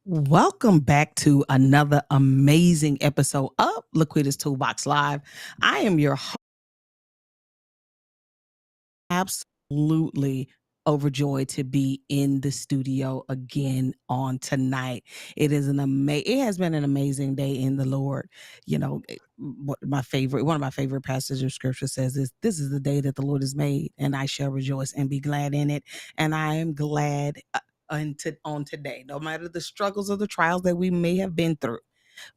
Welcome back to another amazing episode of LaQuita's Toolbox Live. I am your host, absolutely overjoyed to be in the studio again on tonight. It has been an amazing day in the Lord. One of my favorite passages of scripture says this is the day that the Lord has made, and I shall rejoice and be glad in it. And I am glad on today, no matter the struggles or the trials that we may have been through.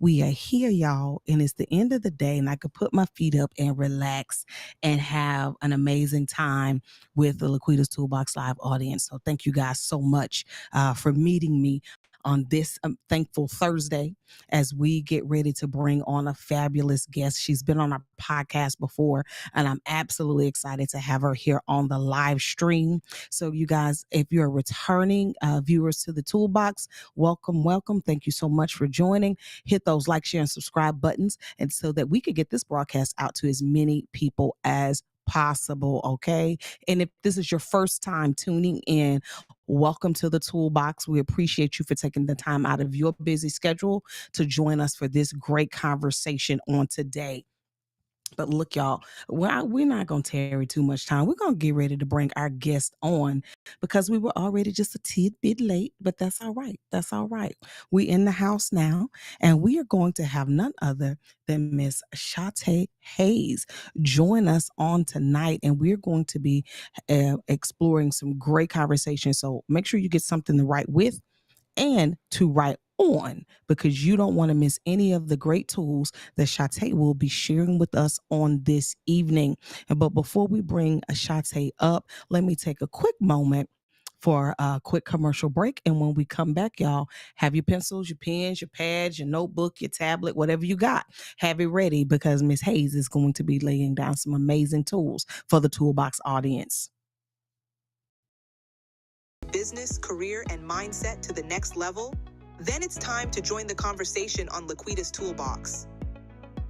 We are here, y'all, and it's the end of the day, and I could put my feet up and relax and have an amazing time with the LaQuita's Toolbox Live audience. So thank you guys so much for meeting me on this thankful Thursday as we get ready to bring on a fabulous guest. She's been on our podcast before, and I'm absolutely excited to have her here on the live stream. So you guys, if you're returning viewers to the Toolbox, welcome, welcome. Thank you so much for joining. Hit those like, share, and subscribe buttons, and so that we could get this broadcast out to as many people as possible. Okay. And if this is your first time tuning in, welcome to the Toolbox. We appreciate you for taking the time out of your busy schedule to join us for this great conversation on today. But look, y'all, we're not going to tarry too much time. We're going to get ready to bring our guest on because we were already just a tidbit late, but that's all right. That's all right. We in the house now, and we are going to have none other than Miss Shate Hayes join us on tonight, and we're going to be exploring some great conversations. So make sure you get something to write with and to write on, because you don't want to miss any of the great tools that Shate will be sharing with us on this evening. But before we bring a Shate up, let me take a quick moment for a quick commercial break. And when we come back, y'all, have your pencils, your pens, your pads, your notebook, your tablet, whatever you got, have it ready, because Miss Hayes is going to be laying down some amazing tools for the Toolbox audience. Business, career, and mindset to the next level? Then it's time to join the conversation on LaQuita's Toolbox.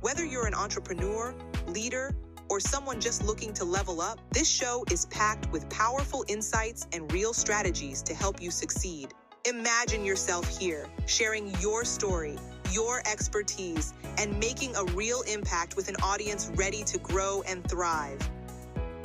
Whether you're an entrepreneur, leader, or someone just looking to level up, this show is packed with powerful insights and real strategies to help you succeed. Imagine yourself here, sharing your story, your expertise, and making a real impact with an audience ready to grow and thrive.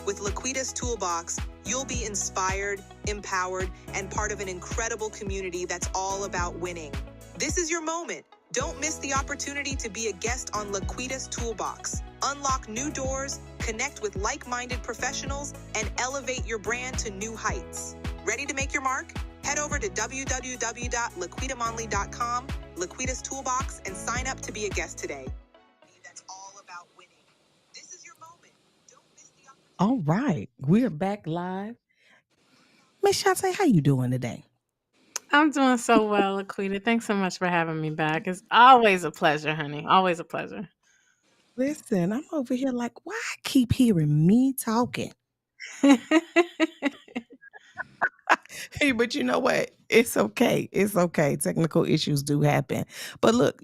With LaQuita's Toolbox, you'll be inspired, empowered, and part of an incredible community that's all about winning. This is your moment. Don't miss the opportunity to be a guest on LaQuita's Toolbox. Unlock new doors, connect with like-minded professionals, and elevate your brand to new heights. Ready to make your mark? Head over to www.laquitamonley.com, LaQuita's Toolbox, and sign up to be a guest today. That's all about winning. This is your moment. Don't miss the opportunity. All right, we're back live. Miss Shate, how you doing today? I'm doing so well, LaQuita. Thanks so much for having me back. It's always a pleasure, honey. Always a pleasure. Listen, I'm over here like, why I keep hearing me talking? Hey, but you know what? It's okay. It's okay. Technical issues do happen. But look,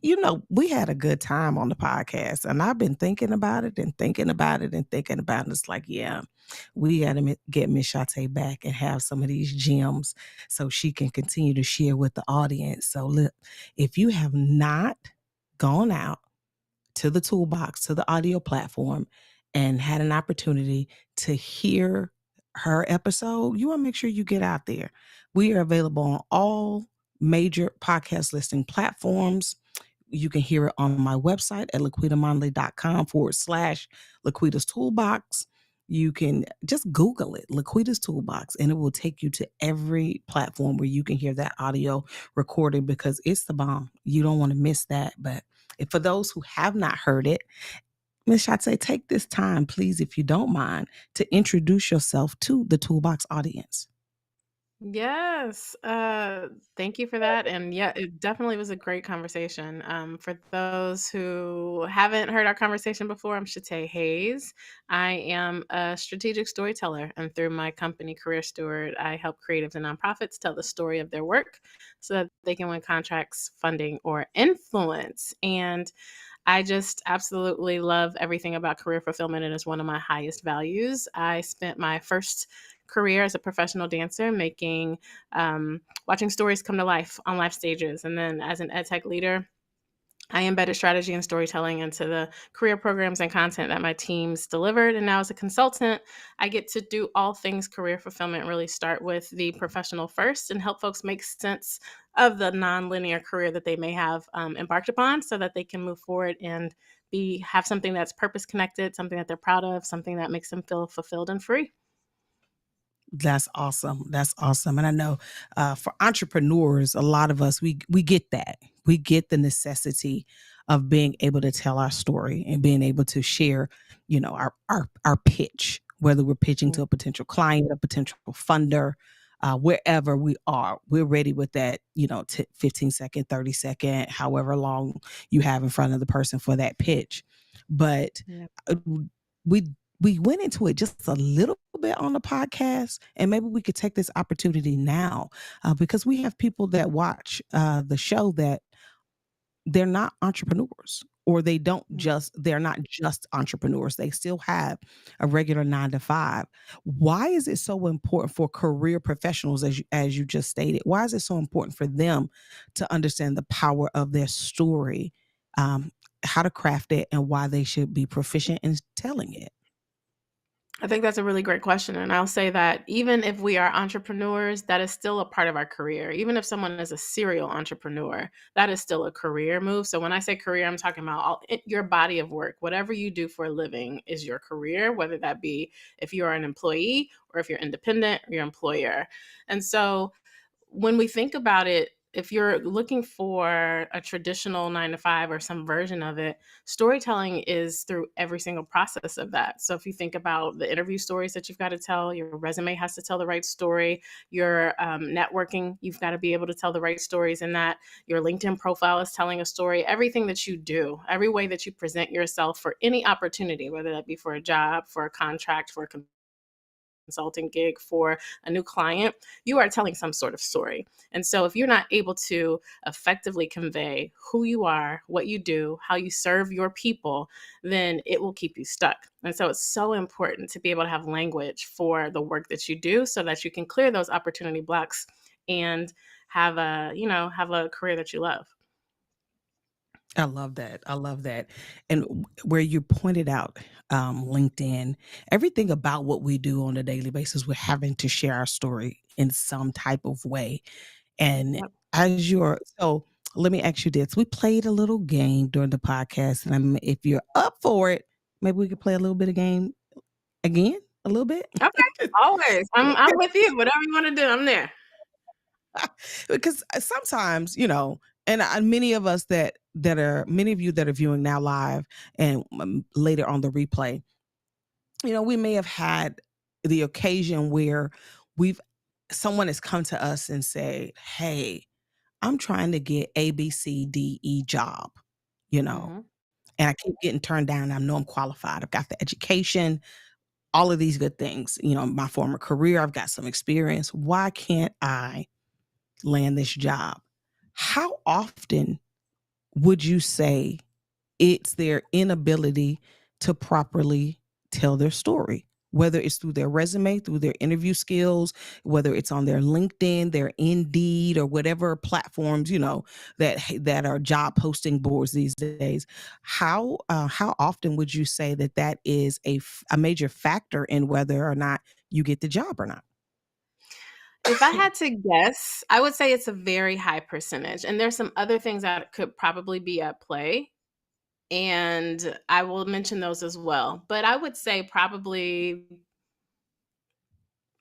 we had a good time on the podcast, and I've been thinking about it and thinking about it and thinking about it. It's like, yeah, we got to get Miss Shate back and have some of these gems so she can continue to share with the audience. So look, if you have not gone out to the Toolbox, to the audio platform, and had an opportunity to hear her episode, you want to make sure you get out there. We are available on all major podcast listing platforms. You can hear it on my website at laquitamonley.com/LaQuita's Toolbox. You can just Google it, LaQuita's Toolbox, and it will take you to every platform where you can hear that audio recording, because it's the bomb. You don't want to miss that. But for those who have not heard it, Ms. Shate, take this time, please, if you don't mind, to introduce yourself to the Toolbox audience. Yes. Thank you for that. And yeah, it definitely was a great conversation. For those who haven't heard our conversation before, I'm Shate Hayes. I am a strategic storyteller, and through my company, Career Steward, I help creatives and nonprofits tell the story of their work so that they can win contracts, funding, or influence. And I just absolutely love everything about career fulfillment, and it's one of my highest values. I spent my first career as a professional dancer, watching stories come to life on life stages. And then as an ed tech leader, I embedded strategy and storytelling into the career programs and content that my teams delivered. And now, as a consultant, I get to do all things career fulfillment, really start with the professional first and help folks make sense of the nonlinear career that they may have embarked upon so that they can move forward and have something that's purpose connected, something that they're proud of, something that makes them feel fulfilled and free. That's awesome. That's awesome. And I know for entrepreneurs, a lot of us we get that. We get the necessity of being able to tell our story and being able to share, our pitch, whether we're pitching to a potential client, a potential funder, wherever we are, we're ready with that, 15-second, 30-second, however long you have in front of the person for that pitch. But Yeah. uh, we we went into it just a little bit on the podcast, and maybe we could take this opportunity now because we have people that watch the show that they're not entrepreneurs, or they're not just entrepreneurs. They still have a regular 9 to 5. Why is it so important for career professionals, as you just stated? Why is it so important for them to understand the power of their story, um, how to craft it, and why they should be proficient in telling it? I think that's a really great question. And I'll say that even if we are entrepreneurs, that is still a part of our career. Even if someone is a serial entrepreneur, that is still a career move. So when I say career, I'm talking about your body of work. Whatever you do for a living is your career, whether that be if you're an employee or if you're independent or your employer. And so when we think about it, if you're looking for a traditional 9 to 5 or some version of it, storytelling is through every single process of that. So if you think about the interview stories that you've got to tell, your resume has to tell the right story, your networking, you've got to be able to tell the right stories in that, your LinkedIn profile is telling a story, everything that you do, every way that you present yourself for any opportunity, whether that be for a job, for a contract, for a consulting gig, for a new client, you are telling some sort of story. And so if you're not able to effectively convey who you are, what you do, how you serve your people, then it will keep you stuck. And so it's so important to be able to have language for the work that you do so that you can clear those opportunity blocks and have a career that you love. I love that. I love that. And where you pointed out LinkedIn, everything about what we do on a daily basis, we're having to share our story in some type of way. And Yep. so let me ask you this. We played a little game during the podcast, and if you're up for it, maybe we could play a little bit of game again, a little bit. Okay. Always. I'm with you. Whatever you want to do, I'm there. Because sometimes, and many of us many of you that are viewing now live and later on the replay, we may have had the occasion where we've someone has come to us and say, "Hey, I'm trying to get ABCDE job, you know, Mhm. and I keep getting turned down. I know I'm qualified. I've got the education, all of these good things, my former career, I've got some experience. Why can't I land this job?" How often would you say it's their inability to properly tell their story? Whether it's through their resume, through their interview skills, whether it's on their LinkedIn, their Indeed, or whatever platforms, that are job posting boards these days. How often would you say that is a major factor in whether or not you get the job or not? If I had to guess, I would say it's a very high percentage, and there's some other things that could probably be at play, and I will mention those as well. But I would say probably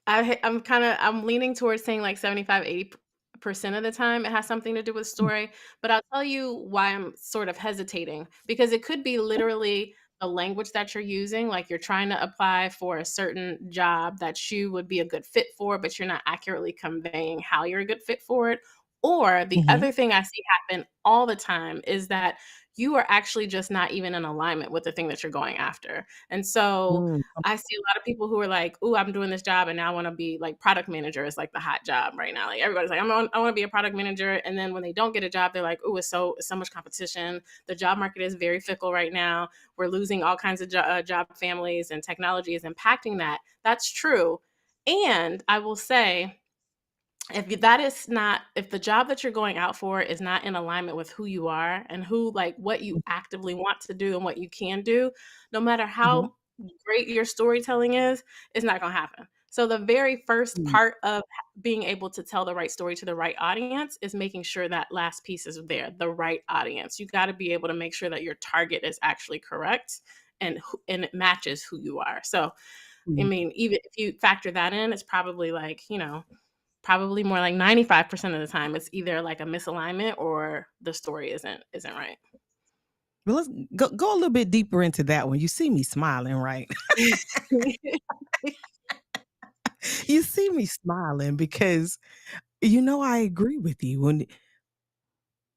I'm leaning towards saying like 75-80% of the time it has something to do with story, but I'll tell you why I'm sort of hesitating, because it could be literally the language that you're using, like you're trying to apply for a certain job that you would be a good fit for, but you're not accurately conveying how you're a good fit for it. Or the Mhm. other thing I see happen all the time is that you are actually just not even in alignment with the thing that you're going after. And so Mm. I see a lot of people who are like, "Ooh, I'm doing this job, and now I want to be like product manager is like the hot job right now." Like everybody's like, I want to be a product manager," and then when they don't get a job, they're like, "Ooh, it's so much competition. The job market is very fickle right now. We're losing all kinds of job families, and technology is impacting that." That's true. And I will say, if the job that you're going out for is not in alignment with who you are and what you actively want to do and what you can do, no matter Mhm. how great your storytelling is, it's not going to happen. So the very first Mm. part of being able to tell the right story to the right audience is making sure that last piece is there, the right audience. You got to be able to make sure that your target is actually correct and it matches who you are. So I Mm. mean, even if you factor that in, it's probably probably more like 95% of the time it's either like a misalignment or the story isn't right. Well, let's go a little bit deeper into that one. You see me smiling, right? You see me smiling because I agree with you. When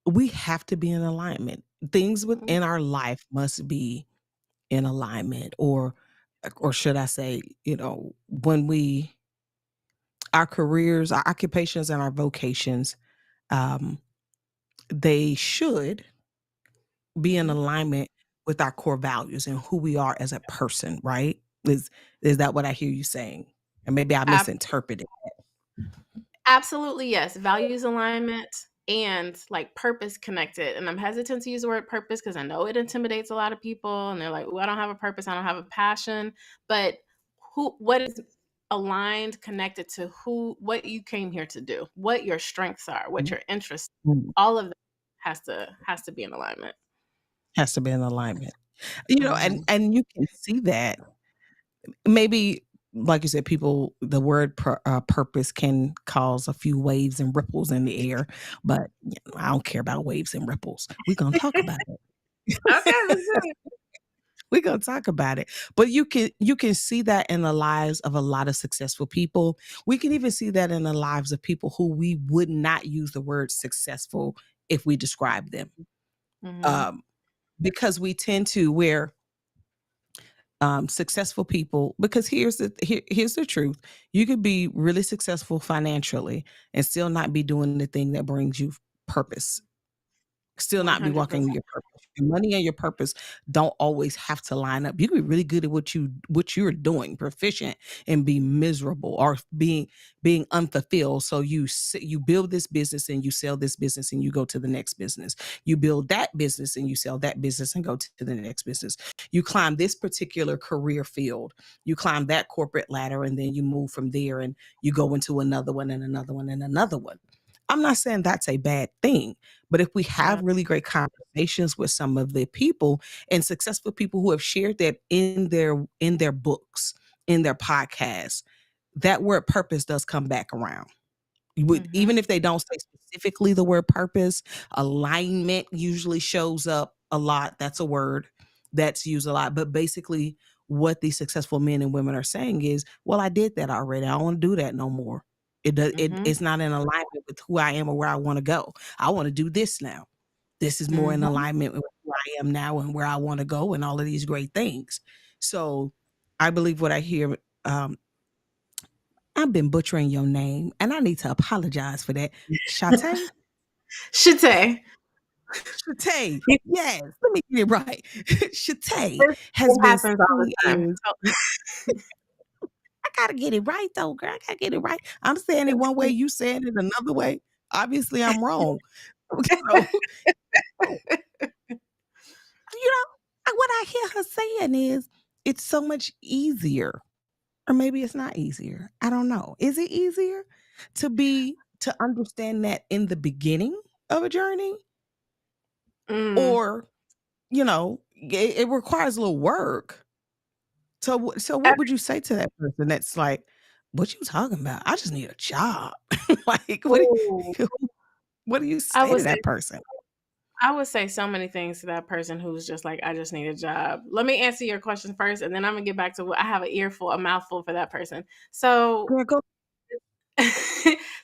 we have to be in alignment. Things Mhm. within our life must be in alignment, or should I say, when we our careers, our occupations, and our vocations, um, they should be in Mhm. alignment with our core values and who we are as a person, right? Is that what I hear you saying? And maybe I Ab misinterpreted. Absolutely, yes. Values alignment and, like, purpose connected, and I'm hesitant to use the word purpose because I know it intimidates a lot of people, and they're like, "Ooh, I don't have a purpose, I don't have a passion," but what is aligned, connected to what you came here to do, what your strengths are, what your interests, Mhm. all of that has to be in alignment. Has to be in alignment. And Mhm. you can see that maybe, like you said, people, the word purpose can cause a few waves and ripples in the air, but I don't care about waves and ripples. We're gonna talk about it. Okay, let's do it. We're gonna talk about it. But you can see that in the lives of a lot of successful people. We can even see that in the lives of people who we would not use the word successful if we describe them. Mhm. Um, because we tend to where successful people, because here's the truth. You could be really successful financially and still not be doing the thing that brings you purpose, still not be walking 100%. your purpose. Your money and your purpose don't always have to line up. You can be really good at what you're doing, proficient, and be miserable or being unfulfilled. So you build this business and you sell this business and you go to the next business. You build that business and you sell that business and go to the next business. You climb this particular career field. You climb that corporate ladder and then you move from there and you go into another one and another one and another one. I'm not saying that's a bad thing, but if we have Yeah. really great conversations with some of the people and successful people who have shared that in their books, in their podcasts, that word purpose does come back around. Mhm. Even if they don't say specifically the word purpose, alignment usually shows up a lot. That's a word that's used a lot. But basically, what these successful men and women are saying is, well, I did that already. I don't want to do that no more. Mhm. It's not in alignment with who I am or where I want to go. I want to do this now. This is more in Mhm. alignment with who I am now and where I want to go and all of these great things. So I believe what I hear, um, I've been butchering your name, and I need to apologize for that. Shate? Shite. Shate, yes, let me get it right. Shate has It been happens all the singing time. in I gotta get it right though, girl, I gotta get it right. I'm saying it one way, you saying it another way. Obviously, I'm wrong. So, you what I hear her saying is, it's so much easier, or maybe it's not easier. I don't know. Is it easier to understand that in the beginning of a journey? Mm. Or, it requires a little work. So Ev what would you say to that person that's like, "What you talking about? I just need a job." Like, Ooh. what do you I say would to say that person? I would say so many things to that person who's just like, "I just need a job." Let me answer your question first, and then Imma get back to what I have a mouthful for that person. So Girl, go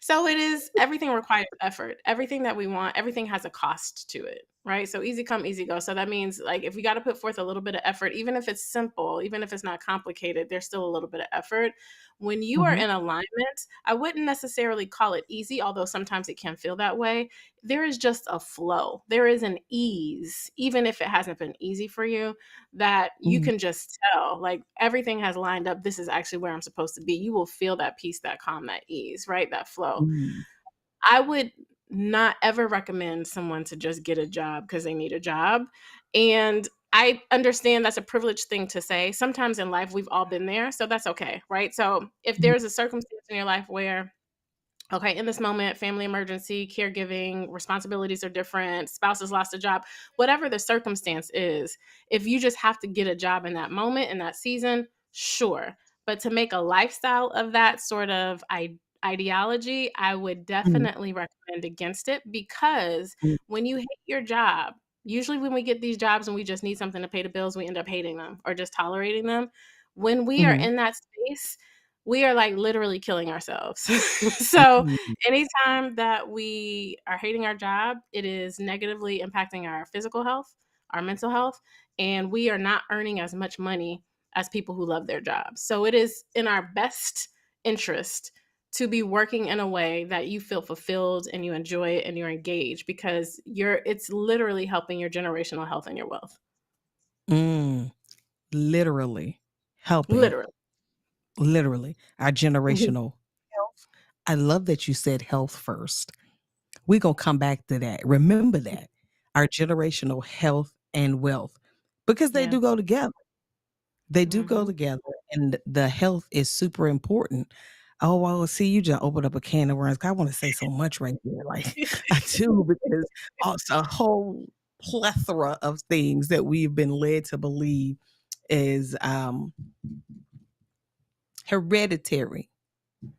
so it is everything requires effort. Everything that we want, everything has a cost to it. right? So easy come, easy go. So that means like if we got to put forth a little bit of effort, even if it's simple, even if it's not complicated, there's still a little bit of effort. When you are Mhm. in alignment, I wouldn't necessarily call it easy, although sometimes it can feel that way. There is just a flow. There is an ease, even if it hasn't been easy for you, that you Mhm. can just tell like everything has lined up. This is actually where I'm supposed to be. You will feel that peace, that calm, that ease, right? That flow. Mm. I would not ever recommend someone to just get a job because they need a job. And I understand that's a privileged thing to say. Sometimes in life, we've all been there. So that's okay. Right. So if Mhm. there's a circumstance in your life where, okay, in this moment, family emergency, caregiving, responsibilities are different, spouse has lost a job, whatever the circumstance is, if you just have to get a job in that moment, in that season, sure. But to make a lifestyle of that sort of ideology, I would Mhm. definitely recommend against it because Mhm. when you hate your job, usually when we get these jobs and we just need something to pay the bills, we end up hating them or just tolerating them. When we are Mhm. in that space, we are like literally killing ourselves. So Mhm. anytime that we are hating our job, it is negatively impacting our physical health, our mental health, and we are not earning as much money as people who love their jobs. So it is in our best interest to be working in a way that you feel fulfilled and you enjoy it and you're engaged because it's literally helping your generational health and your wealth. Mm. Literally helping, Literally. literally our Mhm. generational health. I love that you said health first. We gonna come back to that. Remember that. Our generational health and wealth, because they Yeah. do go together. They do go Mhm. together, and the health is super important. Oh, well, see, you just opened up a can of worms. I wanna say so much right there, like, I do, because it's a whole plethora of things that we've been led to believe is, hereditary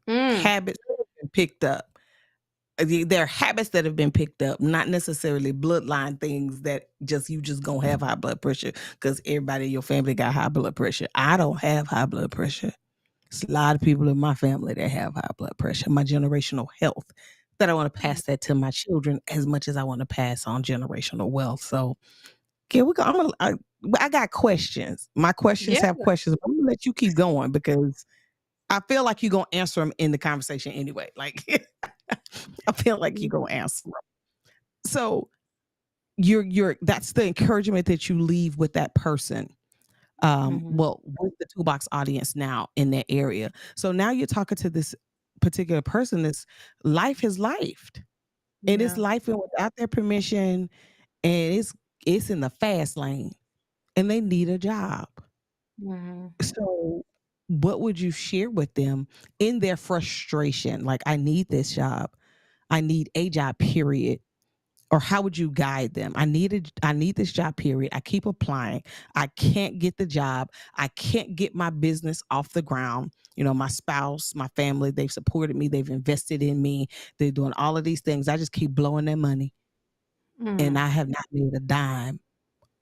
Mm. habits that have been picked up. They're habits that have been picked up, not necessarily bloodline things that you just gonna have high blood pressure because everybody in your family got high blood pressure. I don't have high blood pressure. There's a lot of people in my family that have high blood pressure. My generational health, that I want to Mm. pass that to my children as much as I want to pass on generational wealth. So, yeah, I got questions. My questions Yeah. have questions. I'm gonna let you keep going because I feel like you're gonna answer them in the conversation anyway. Like, I feel like you're gonna answer them. So you're that's the encouragement that you leave with that person. Mhm. Well, with the toolbox audience now in that area. So now you're talking to this particular person that's life has lifed. And it's Yeah. life without their permission, and it's in the fast lane and they need a job. Mhm. So what would you share with them in their frustration? Like, I need this job. I need a job, period. Or how would you guide them? I need this job, period. I keep applying. I can't get the job. I can't get my business off the ground. My spouse, my family, they've supported me, they've invested in me, they're doing all of these things. I just keep blowing their money and Mm. I have not made a dime.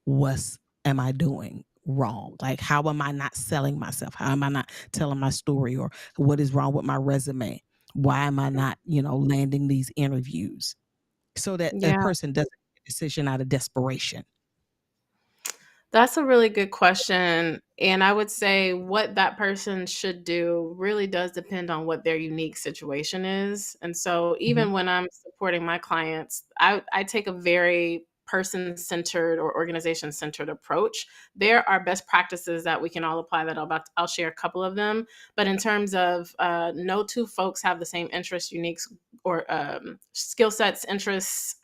What am I doing wrong? Like, how am I not selling myself? How am I not telling my story? Or what is wrong with my resume? Why am I not, landing these interviews? So that a Yeah. person doesn't make a decision out of desperation. That's a really good question. And I would say what that person should do really does depend on what their unique situation is. And so, Mhm. even when I'm supporting my clients, I take a very person centered or organization centered approach. There are best practices that we can all apply that I'll share a couple of them. But in terms of no two folks have the same interests, uniques, or skill sets, interests,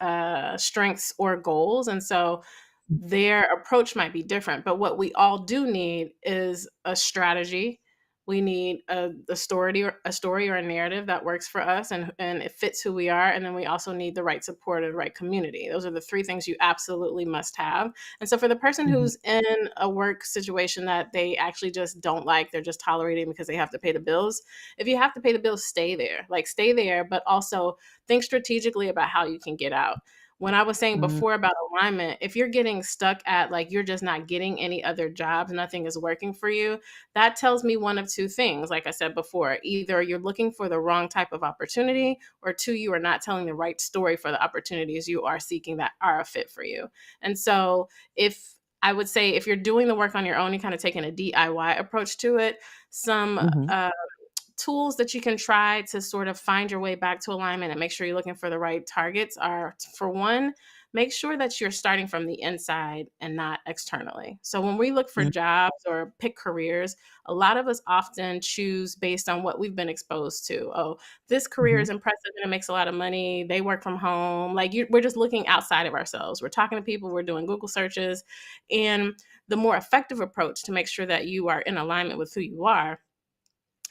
strengths, or goals. And so, their approach might be different, but what we all do need is a strategy. We need a story or a narrative that works for us and it fits who we are. And then we also need the right support or the right community. Those are the three things you absolutely must have. And so for the person Mhm. who's in a work situation that they actually just don't like, they're just tolerating because they have to pay the bills. If you have to pay the bills, stay there. Like stay there, but also think strategically about how you can get out. When I was saying Mm, before about alignment, if you're getting stuck at like you're just not getting any other jobs, nothing is working for you, that tells me one of two things. Like I said before, either you're looking for the wrong type of opportunity, or two, you are not telling the right story for the opportunities you are seeking that are a fit for you. And so, if I would say if you're doing the work on your own, you kind of taking a DIY approach to it, some mhm, tools that you can try to sort of find your way back to alignment and make sure you're looking for the right targets are, for one, make sure that you're starting from the inside and not externally. So when we look for mm, jobs or pick careers, a lot of us often choose based on what we've been exposed to. Oh, this career mhm, is impressive and it makes a lot of money. They work from home. Like we're just looking outside of ourselves. We're talking to people, we're doing Google searches. And the more effective approach to make sure that you are in alignment with who you are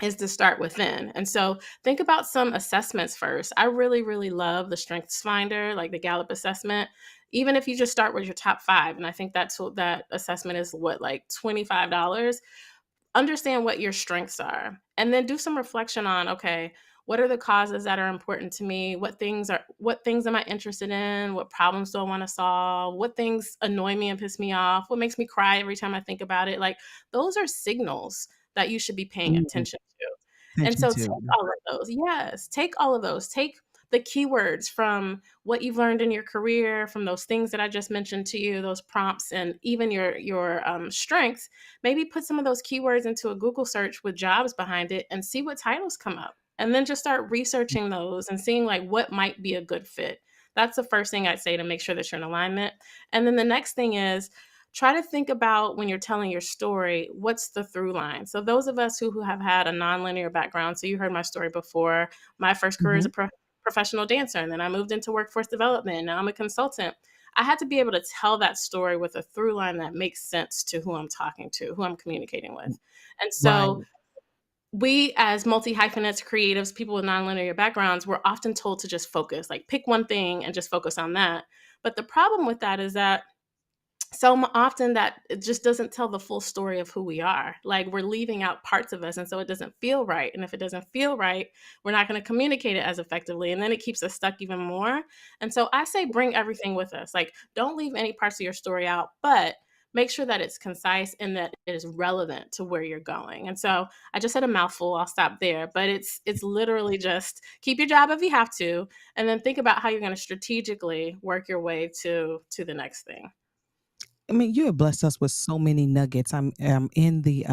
is to start within. And so think about some assessments first. I really, really love the Strengths Finder, like the Gallup assessment. Even if you just start with your top 5, and I think that assessment is what, like $25. Understand what your strengths are, and then do some reflection on, okay, what are the causes that are important to me? What things am I interested in? What problems do I want to solve? What things annoy me and piss me off? What makes me cry every time I think about it? Like those are signals that you should be paying mm. attention to. And Attention so take to. all of those. Yes, take all of those. Take the keywords from what you've learned in your career, from those things that I just mentioned to you, those prompts, and even your strengths. Maybe put some of those keywords into a Google search with jobs behind it and see what titles come up. And then just start researching those and seeing like what might be a good fit. That's the first thing I'd say to make sure that you're in alignment. And then the next thing is try to think about when you're telling your story, what's the through line? So those of us who have had a nonlinear background, so you heard my story before, my first career as Mhm. a professional dancer, and then I moved into workforce development. Now I'm a consultant. I had to be able to tell that story with a through line that makes sense to who I'm talking to, who I'm communicating with. And so Right. we as multi-hyphenates, creatives, people with nonlinear backgrounds, we're often told to just focus, like pick one thing and just focus on that. But the problem with that is that often that it just doesn't tell the full story of who we are. Like we're leaving out parts of us, and so it doesn't feel right. And if it doesn't feel right, we're not going to communicate it as effectively, and then it keeps us stuck even more. And so I say bring everything with us. Like don't leave any parts of your story out, but make sure that it's concise and that it is relevant to where you're going. And so I just said a mouthful. I'll stop there, but it's literally just keep your job if you have to, and then think about how you're going to strategically work your way to the next thing. I mean, you have blessed us with so many nuggets. I'm in the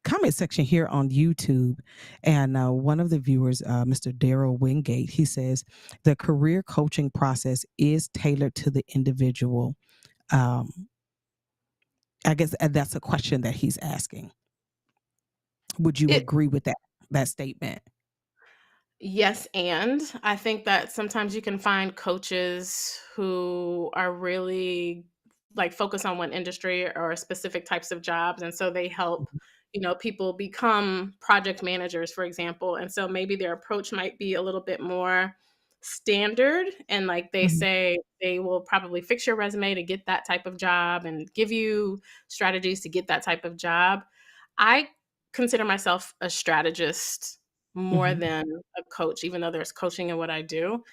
comment section here on YouTube, and one of the viewers, Mr. Daryl Wingate, he says the career coaching process is tailored to the individual. Um, I guess that's a question that he's asking. Would you It agree with that statement? Yes, and I think that sometimes you can find coaches who are really like focus on one industry or specific types of jobs, and so they help, people become project managers, for example. And so maybe their approach might be a little bit more standard, and like they Mhm. say they will probably fix your resume to get that type of job and give you strategies to get that type of job. I consider myself a strategist more Mhm. than a coach, even though there's coaching in what I do.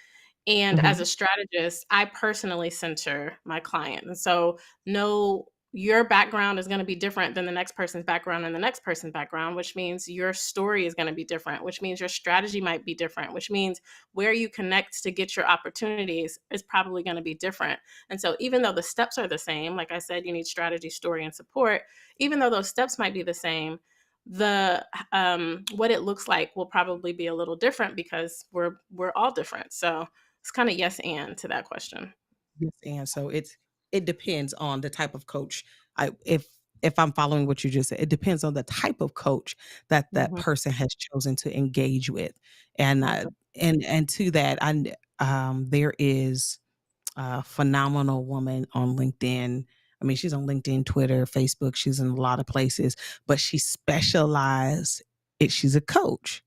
And as Mhm. a strategist, I personally center my client. And so, no, your background is going to be different than the next person's background and the next person's background, which means your story is going to be different, which means your strategy might be different, which means where you connect to get your opportunities is probably going to be different. And so, even though the steps are the same, like I said, you need strategy, story, and support, even though those steps might be the same, the what it looks like will probably be a little different because we're all different. So it's kinda yes and to that question. Yes, and so it depends on the type of coach. If I'm following what you just said, it depends on the type of coach that that Mhm, person has chosen to engage with, and mhm, to that, there is a phenomenal woman on LinkedIn. I mean, she's on LinkedIn, Twitter, Facebook. She's in a lot of places, but she's a coach.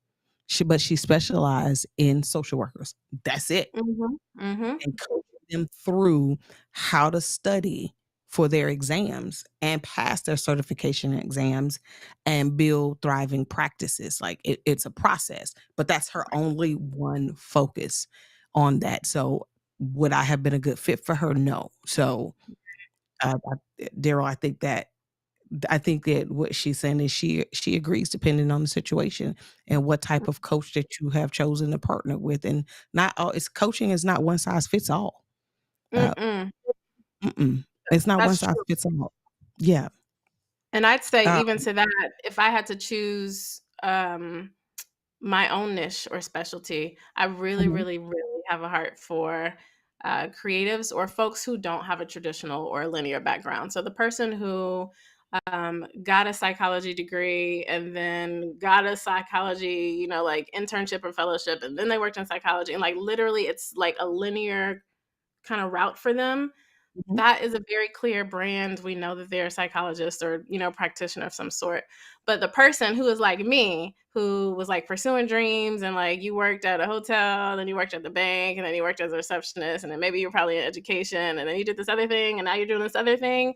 She specialized in social workers. That's it, mhm, mhm. and coaching them through how to study for their exams and pass their certification exams and build thriving practices. Like it's a process, but that's her only one focus on that. So Would I have been a good fit for her? No. So, Daryl, I think that what she's saying is she agrees depending on the situation and what type of coach that you have chosen to partner with, and not all it's coaching is not one size fits all. Uh, Mm-mm. mm-mm. It's not one That's size true. fits all. Yeah. And I'd say Uh, even to that, if I had to choose, my own niche or specialty, I really, mhm, really, really have a heart for, creatives or folks who don't have a traditional or linear background. So the person who, got a psychology degree and then got a psychology, like internship or fellowship, and then they worked in psychology, and like literally it's like a linear kind of route for them. mhm. That is a very clear brand. We know that they're a psychologist or, practitioner of some sort. But the person who is like me, who was like pursuing dreams and like you worked at a hotel, then you worked at the bank, and then you worked as a receptionist, and then maybe you're probably in education, and then you did this other thing, and now you're doing this other thing.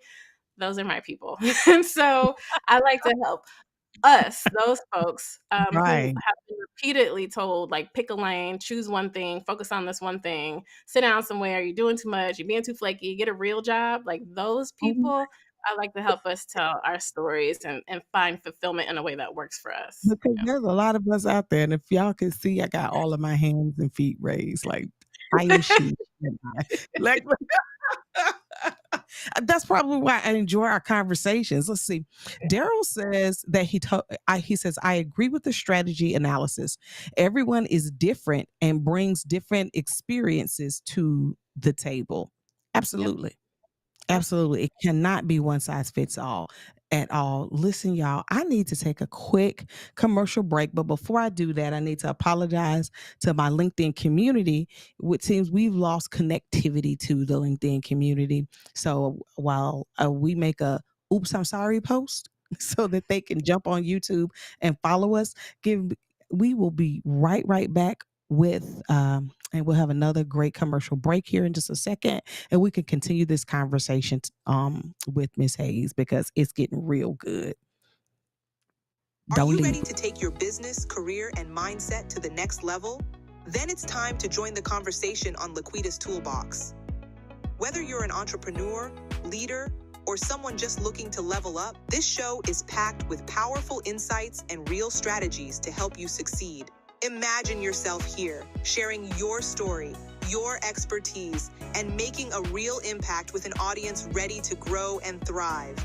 Those are my people. And so I like to help those folks, who Right. have been repeatedly told, like, pick a lane, choose one thing, focus on this one thing, sit down somewhere, you're doing too much, you're being too flaky, get a real job. Like those Mhm. people, I like to help us tell our stories and find fulfillment in a way that works for us. Because Yeah. there's a lot of us out there, and if y'all can see, I got all of my hands and feet raised, like, I am she. And I like, that's probably why I enjoy our conversations. Let's see. Daryl says that he says, I agree with the strategy analysis. Everyone is different and brings different experiences to the table. Yep. Absolutely. Yep. Absolutely. It cannot be one size fits all at all. Listen, y'all, I need to take a quick commercial break. But before I do that, I need to apologize to my LinkedIn community. It seems we've lost connectivity to the LinkedIn community. So while we make a oops, I'm sorry post so that they can jump on YouTube and follow us, give we will be right back with and we'll have another great commercial break here in just a second, and we can continue this conversation with Miss Hayes because it's getting real good. Are Don't you leave. ready to take your business, career, and mindset to the next level? Then it's time to join the conversation on LaQuita's Toolbox. Whether you're an entrepreneur, leader, or someone just looking to level up, this show is packed with powerful insights and real strategies to help you succeed. Imagine yourself here, sharing your story, your expertise, and making a real impact with an audience ready to grow and thrive.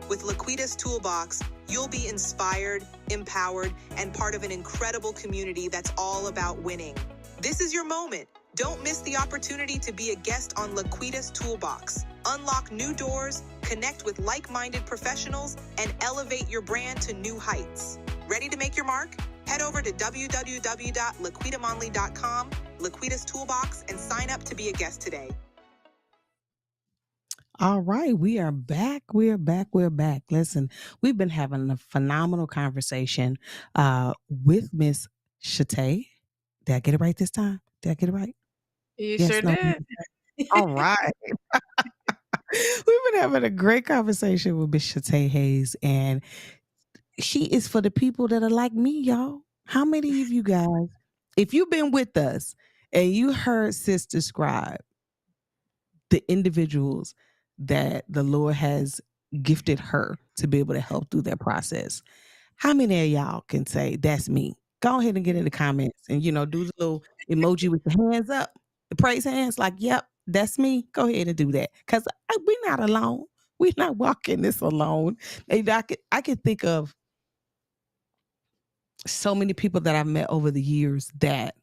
With LaQuita's Toolbox, you'll be inspired, empowered, and part of an incredible community that's all about winning. This is your moment. Don't miss the opportunity to be a guest on LaQuita's Toolbox. Unlock new doors, connect with like-minded professionals, and elevate your brand to new heights. Ready to make your mark? Head over to www.laquitamonley.com, LaQuita's Toolbox, and sign up to be a guest today. All right, we are back. We're back. Listen, we've been having a phenomenal conversation with Miss Shate. Did I get it right this time? Did I get it right? You Yes, sure no. did. All right. We've been having a great conversation with Miss Shate Hayes, and she is for the people that are like me, y'all. How many of you guys, if you've been with us and you heard sis describe the individuals that the Lord has gifted her to be able to help through that process, how many of y'all can say that's me? Go ahead and get in the comments and do the little emoji with the hands up, the praise hands, like, yep, that's me. Go ahead and do that. Because we're not alone. We're not walking this alone. And I could think of so many people that I've met over the years that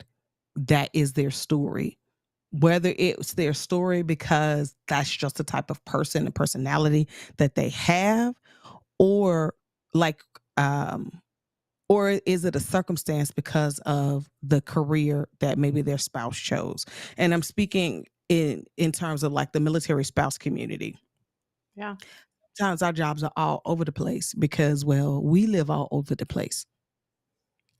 is their story. Whether it's their story because that's just the type of person and personality that they have, or like or is it a circumstance because of the career that maybe their spouse chose? And I'm speaking in terms of like the military spouse community. Yeah. Sometimes our jobs are all over the place because, well, we live all over the place.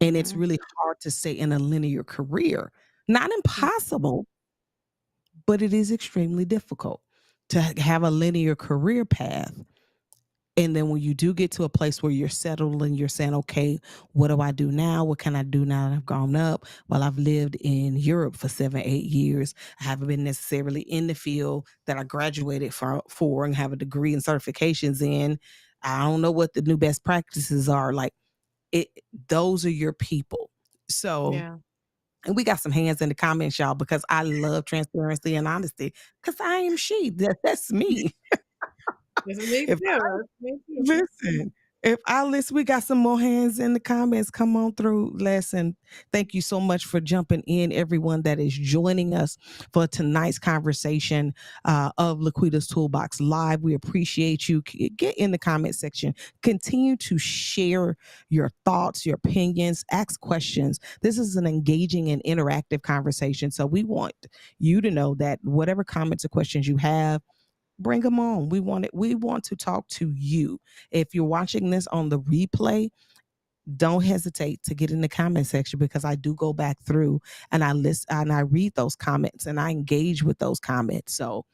And it's Mhm. really hard to stay in a linear career. Not Mm. impossible, but it is extremely difficult to have a linear career path And then when you do get to a place where you're settled and you're saying, okay, what do I do now? What can I do now that I've grown up? Well, I've lived in Europe for 7, 8 years. I haven't been necessarily in the field that I graduated for and have a degree and certifications in. I don't know what the new best practices are. Like it, those are your people. So, Yeah. and we got some hands in the comments, y'all, because I love transparency and honesty. Because I am she. That's me. This is me If too. That's me too. Listen, if I listen, we got some more hands in the comments. Come on through. Listen, thank you so much for jumping in, everyone that is joining us for tonight's conversation of LaQuita's Toolbox Live. We appreciate you. Get in the comment section. Continue to share your thoughts, your opinions, ask questions. This is an engaging and interactive conversation. So we want you to know that whatever comments or questions you have, bring them on. We want to talk to you. If you're watching this on the replay, don't hesitate to get in the comment section, because I do go back through and I list and I read those comments and I engage with those comments. So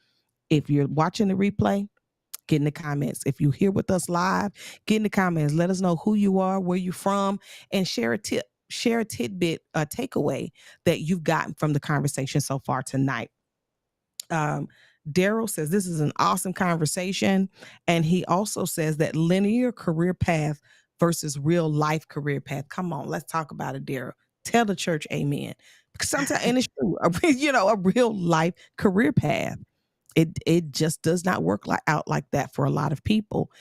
if you're watching the replay, get in the comments. If you're here with us live, get in the comments. Let us know who you are, where you're from, and share a tidbit, a takeaway that you've gotten from the conversation so far tonight. um, Daryl says this is an awesome conversation. And he also says that linear career path versus real life career path. Come on, let's talk about it, Daryl. Tell the church amen. Because sometimes, and it's true, a real life career path. It just does not work out like that for a lot of people.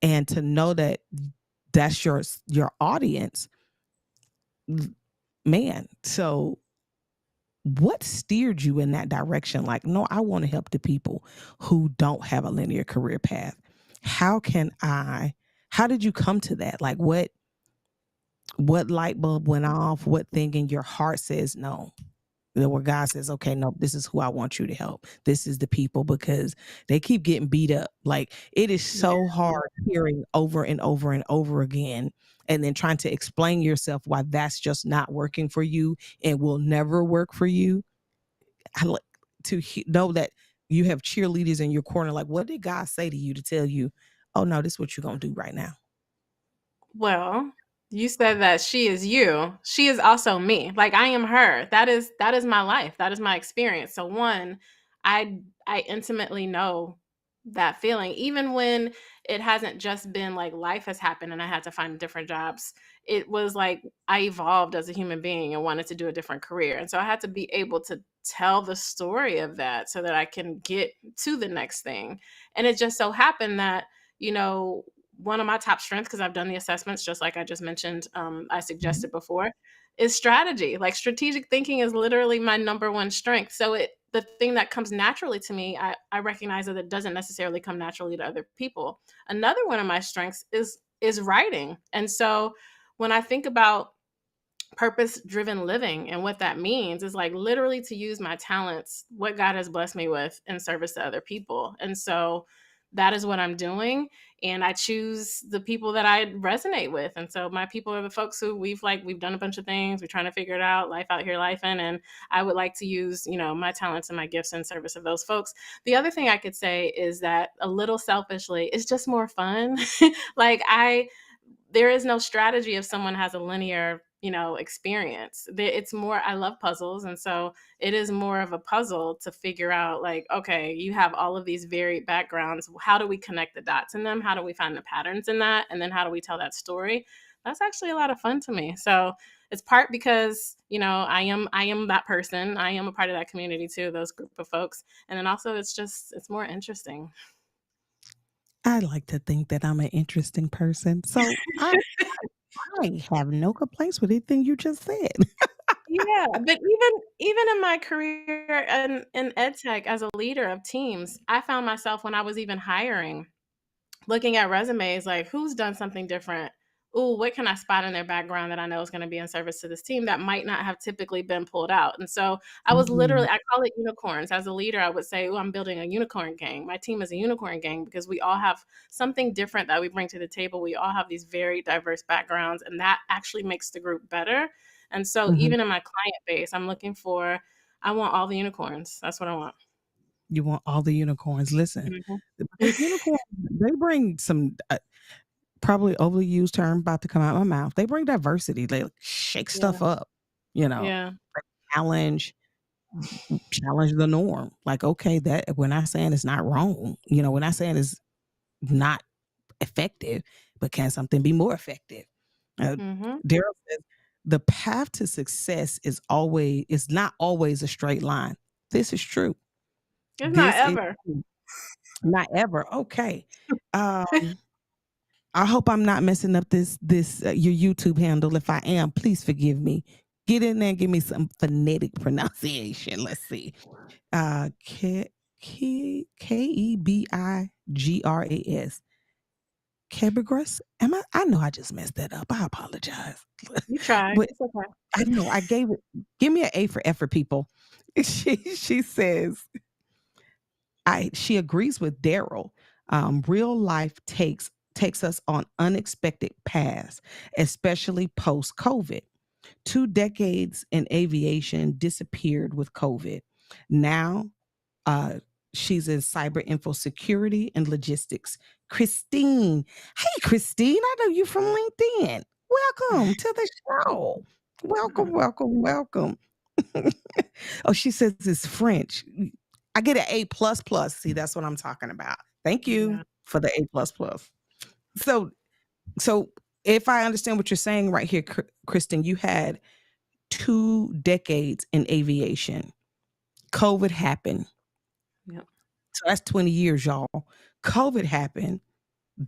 And to know that that's your audience, man. So what steered you in that direction? Like, no, I want to help the people who don't have a linear career path. How can I, how did you come to that? Like what light bulb went off? What thing in your heart says no? Where God says, okay, no, this is who I want you to help. This is the people, because they keep getting beat up. Like it is so hard hearing over and over and over again, and then trying to explain yourself why that's just not working for you and will never work for you. I like to know that you have cheerleaders in your corner. Like, what did God say to you to tell you, oh no, this is what you're gonna do right now? Well, you said that she is you. She is also me. Like I am her. That is my life. That is my experience. So one, I intimately know that feeling. Even when it hasn't just been like life has happened and I had to find different jobs. It was like I evolved as a human being and wanted to do a different career. And so I had to be able to tell the story of that so that I can get to the next thing. And it just so happened that, you know, one of my top strengths, because I've done the assessments, just like I just mentioned, I Mhm. suggested before, is strategy. Like strategic thinking is literally my number one strength. So the thing that comes naturally to me, I recognize that it doesn't necessarily come naturally to other people. Another one of my strengths is writing. And so when I think about purpose driven living and what that means is like literally to use my talents, what God has blessed me with, in service to other people. And so that is what I'm doing, and I choose the people that I resonate with. And so my people are the folks who we've done a bunch of things, we're trying to figure it out, life out here life in, and I would like to use, my talents and my gifts in service of those folks. The other thing I could say is that, a little selfishly, it's just more fun. Like I there is no strategy if someone has a linear, experience. It's more, I love puzzles. And so it is more of a puzzle to figure out, like, okay, you have all of these varied backgrounds. How do we connect the dots in them? How do we find the patterns in that? And then how do we tell that story? That's actually a lot of fun to me. So it's part because, I am that person. I am a part of that community too, those group of folks. And then also it's more interesting. I like to think that I'm an interesting person. So I have no complaints with anything you just said. Yeah, but even in my career in ed tech as a leader of teams, I found myself when I was even hiring, looking at resumes like, who's done something different? Ooh, what can I spot in their background that I know is going to be in service to this team that might not have typically been pulled out? And so I was Mhm. literally, I call it unicorns. As a leader, I would say, oh, I'm building a unicorn gang. My team is a unicorn gang because we all have something different that we bring to the table. We all have these very diverse backgrounds, and that actually makes the group better. And so Mhm. even in my client base, I want all the unicorns. That's what I want. You want all the unicorns. Listen, Mhm. because unicorns, they bring some probably overused term about to come out my mouth. They bring diversity. They shake Yeah, stuff up, you know, yeah. challenge challenge the norm. Like, okay, that we're not saying it's not wrong. We're not saying it's not effective, but can something be more effective? Uh, Mhm. Daryl says the path to success is not always a straight line. This is true. It's not This is ever. true. Not ever. Okay. Um, I hope I'm not messing up this your YouTube handle. If I am, please forgive me. Get in there and give me some phonetic pronunciation. Let's see. K Kebigras. Kebigras? I know I just messed that up. I apologize. You tried. But It's okay. I know I gave it give me an A for effort, people. She says she agrees with Daryl. Real life takes us on unexpected paths, especially post COVID. 2 decades in aviation disappeared with COVID. Now, uh, she's in cyber info security and logistics. Christine, hey Christine, I know you from LinkedIn. Welcome to the show. Welcome, welcome, welcome. Oh, she says it's French. I get an A plus plus. See, that's what I'm talking about. Thank you Yeah. for the A plus plus. So, so if I understand what you're saying right here, Kristen, you had 2 decades in aviation. COVID happened. Yep. So that's 20 years, y'all. COVID happened.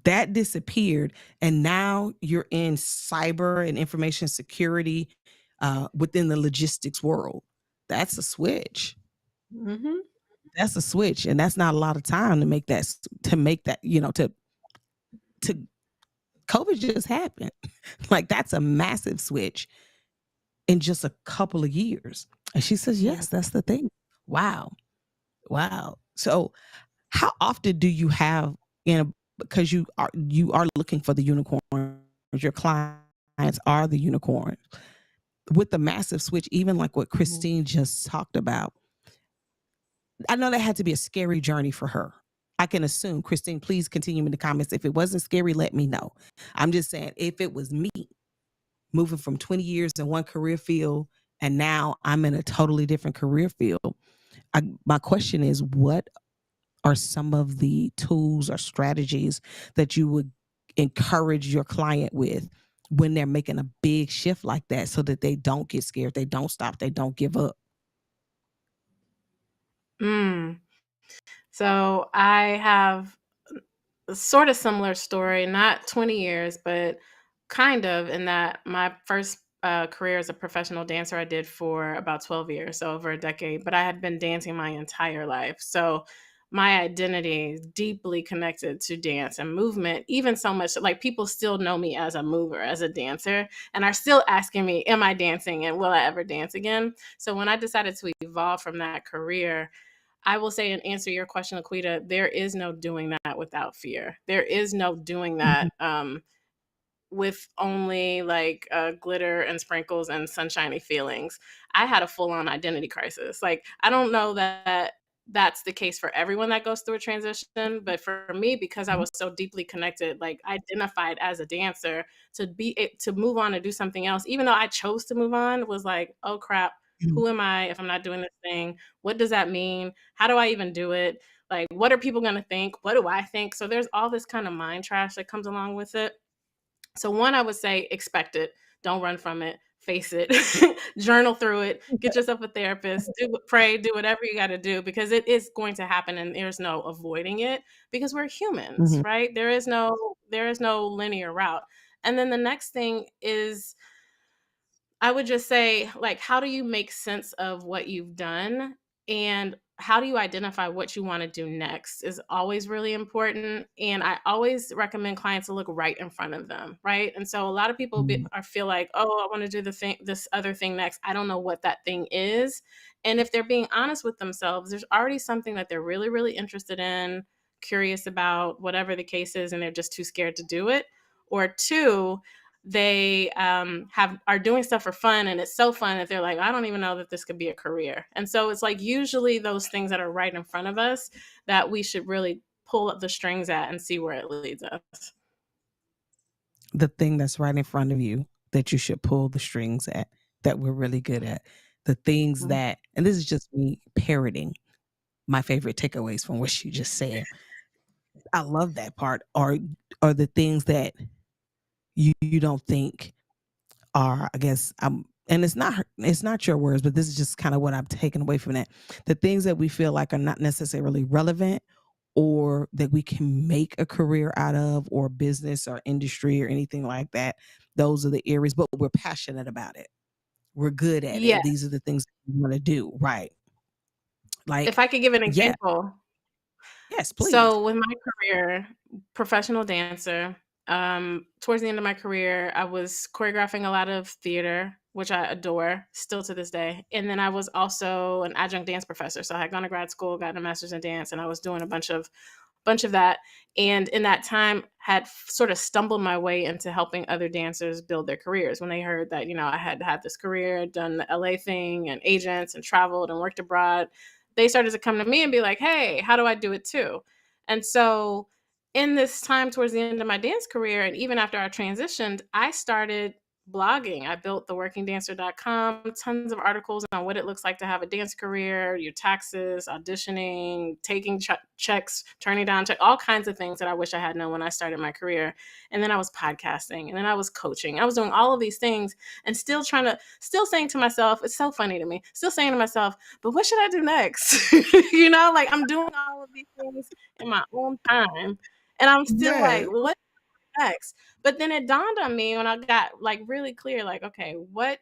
That disappeared. And now you're in cyber and information security within the logistics world. That's a switch. Mhm. That's a switch. And that's not a lot of time to make that, to COVID just happened. Like that's a massive switch in just a couple of years. And she says, Yeah. yes, that's the thing. Wow. Wow. So how often do you have because you are looking for the unicorn, your clients are the unicorn. With the massive switch, even like what Mhm. Christine just talked about, I know that had to be a scary journey for her. I can assume. Christine, please continue in the comments. If it wasn't scary, let me know. I'm just saying, if it was me moving from 20 years in one career field and now I'm in a totally different career field, my question is, what are some of the tools or strategies that you would encourage your client with when they're making a big shift like that so that they don't get scared, they don't stop, they don't give up? Mm. So I have a sort of similar story, not 20 years, but kind of in that my first career as a professional dancer I did for about 12 years, so over a decade, but I had been dancing my entire life. So my identity is deeply connected to dance and movement, even so much that, like, people still know me as a mover, as a dancer, and are still asking me, am I dancing and will I ever dance again? So when I decided to evolve from that career, I will say and answer your question, Laquita, there is no doing that without fear. There is no doing Mhm, that with only like glitter and sprinkles and sunshiny feelings. I had a full on identity crisis. Like, I don't know that that's the case for everyone that goes through a transition, but for me, because I mhm, was so deeply connected, like identified as a dancer, to move on and do something else, even though I chose to move on, was like, oh crap, mhm, who am I if I'm not doing this thing? What does that mean? How do I even do it? Like, what are people going to think? What do I think? So there's all this kind of mind trash that comes along with it. So one, I would say expect it. Don't run from it. Face it. Journal through it. Get yourself a therapist. Pray. Do whatever you got to do because it is going to happen, and there's no avoiding it because we're humans, mhm, right? There is no linear route. And then the next thing is, I would just say, like, how do you make sense of what you've done? And how do you identify what you want to do next is always really important. And I always recommend clients to look right in front of them, right? And so a lot of people mhm, feel like, oh, I want to do this other thing next. I don't know what that thing is. And if they're being honest with themselves, there's already something that they're really, really interested in, curious about, whatever the case is, and they're just too scared to do it. Or two, they are doing stuff for fun, and it's so fun that they're like, I don't even know that this could be a career. And so it's like usually those things that are right in front of us that we should really pull up the strings at and see where it leads us. The thing that's right in front of you that you should pull the strings at, that we're really good at. The things Mhm. that, and this is just me parroting my favorite takeaways from what she just said. I love that part. Are the things that you don't think are, I guess, and it's not your words, but this is just kind of what I'm taking away from that. The things that we feel like are not necessarily relevant or that we can make a career out of, or business or industry or anything like that. Those are the areas, but we're passionate about it. We're good at Yeah. it. These are the things we want to do. Right. If Like, I could give an yeah, example, yes, please. so with my career, professional dancer, towards the end of my career, I was choreographing a lot of theater, which I adore still to this day. And then I was also an adjunct dance professor. So I had gone to grad school, gotten a master's in dance, and I was doing a bunch of that. And in that time had sort of stumbled my way into helping other dancers build their careers. When they heard that, I had had this career, done the LA thing and agents and traveled and worked abroad, they started to come to me and be like, hey, how do I do it too? And so in this time towards the end of my dance career, and even after I transitioned, I started blogging. I built theworkingdancer.com, tons of articles on what it looks like to have a dance career, your taxes, auditioning, taking checks, turning down checks, all kinds of things that I wish I had known when I started my career. And then I was podcasting, and then I was coaching. I was doing all of these things and still saying to myself, it's so funny to me, still saying to myself, but what should I do next? Like I'm doing all of these things in my own time. And I'm still like, Yes. what next? But then it dawned on me when I got like really clear, like, okay, what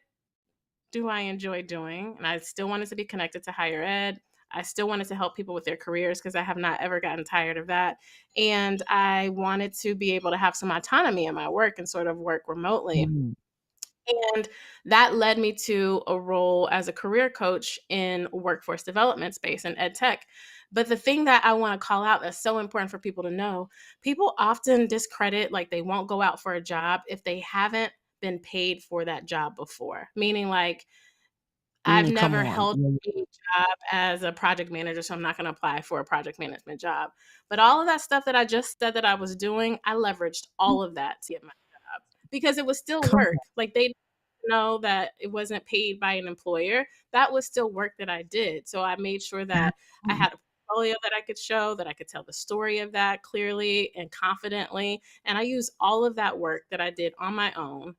do I enjoy doing? And I still wanted to be connected to higher ed. I still wanted to help people with their careers because I have not ever gotten tired of that. And I wanted to be able to have some autonomy in my work and sort of work remotely. Mm, And that led me to a role as a career coach in workforce development space and ed tech. But the thing that I want to call out that's so important for people to know, people often discredit, like they won't go out for a job if they haven't been paid for that job before. Meaning, like, I've come never on. held a job as a project manager, so I'm not going to apply for a project management job. But all of that stuff that I just said that I was doing, I leveraged all of that to get my job because it was still Come work. Like they didn't know that it wasn't paid by an employer. That was still work that I did. So I made sure that I on. had a portfolio that I could show, that I could tell the story of that clearly and confidently. And I used all of that work that I did on my own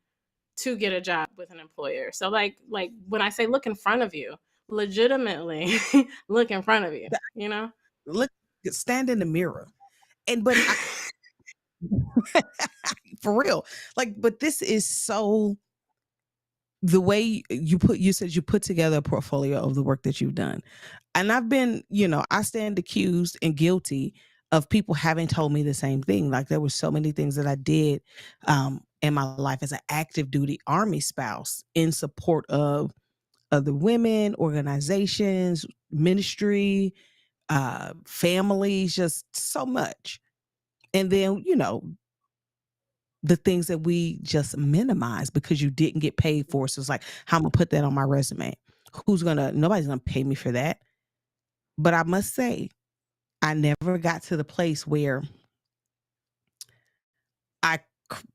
to get a job with an employer. So like when I say look in front of you, legitimately look in front of you, you know? Look, stand in the mirror. And but I, for real, like, but this is so, the way you said you put together a portfolio of the work that you've done. And I've been, I stand accused and guilty of people having told me the same thing. Like, there were so many things that I did in my life as an active duty Army spouse in support of other women, organizations, ministry, families, just so much. And then, the things that we just minimize because you didn't get paid for. So it's like, how I'm gonna put that on my resume? Nobody's gonna pay me for that. But I must say, I never got to the place where I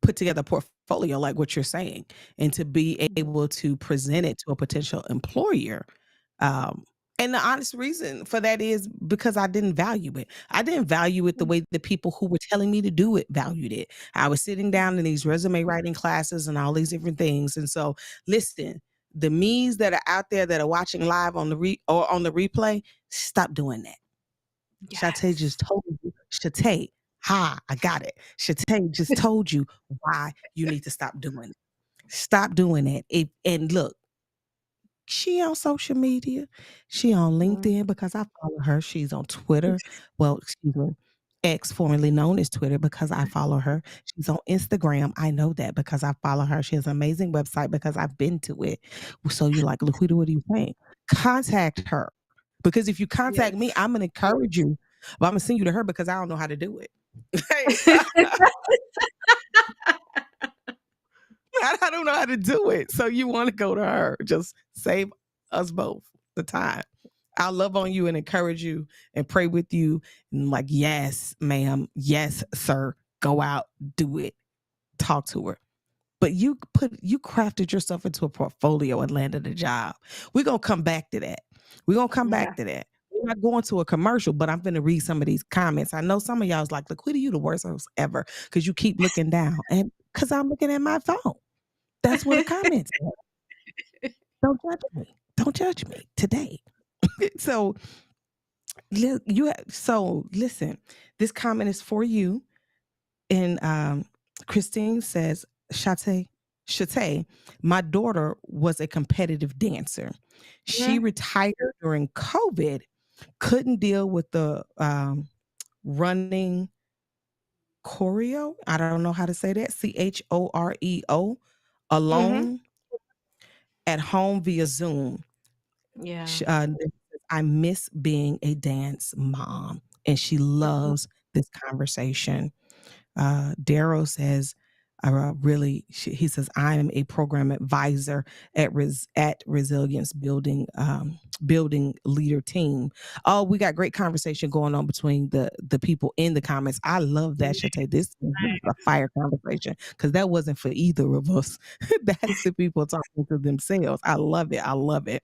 put together a portfolio like what you're saying, and to be able to present it to a potential employer. Um, and the honest reason for that is because I didn't value it. I didn't value it the way the people who were telling me to do it valued it. I was sitting down in these resume writing classes and all these different things. And so, listen, the me's that are out there that are watching live on the or on the replay, stop doing that. Shate Yes. just told you. Shate, ha, I got it. Shate just told you why you need to stop doing it. Stop doing it. And look, she on social media. She on Mm. LinkedIn because I follow her. She's on Twitter. Well, excuse me. X, formerly known as Twitter, because I follow her. She's on Instagram. I know that because I follow her. She has an amazing website because I've been to it. So you're like, LaQuita, what are you saying? Contact her. Because if you contact me, Yes. I'm gonna encourage you. But I'm gonna send you to her because I don't know how to do it. I don't know how to do it. So you want to go to her. Just save us both the time. I'll love on you and encourage you and pray with you. And like, yes, ma'am. Yes, sir. Go out, do it. Talk to her. But you crafted yourself into a portfolio and landed a job. We're gonna come back to that. We're gonna come Okay. back to that. We're not going to a commercial, but I'm gonna read some of these comments. I know some of y'all's like, LaQuita, you the worst host ever because you keep looking down. And because I'm looking at my phone. That's what the comments are. Don't judge me. Don't judge me today. So so listen, this comment is for you. And Christine says, Shate, my daughter was a competitive dancer. She Mhm. retired during COVID, couldn't deal with the running choreo. I don't know how to say that. CHOREO Mhm. alone at home via Zoom. Yeah. Sh- Uh, I miss being a dance mom, and she Mhm. loves this conversation. Daryl says, he says, I am a program advisor at Resilience Building Leader Team. Oh, we got great conversation going on between the people in the comments. I love that, Shate. This is a fire conversation because that wasn't for either of us. That's the people talking to themselves. I love it. I love it.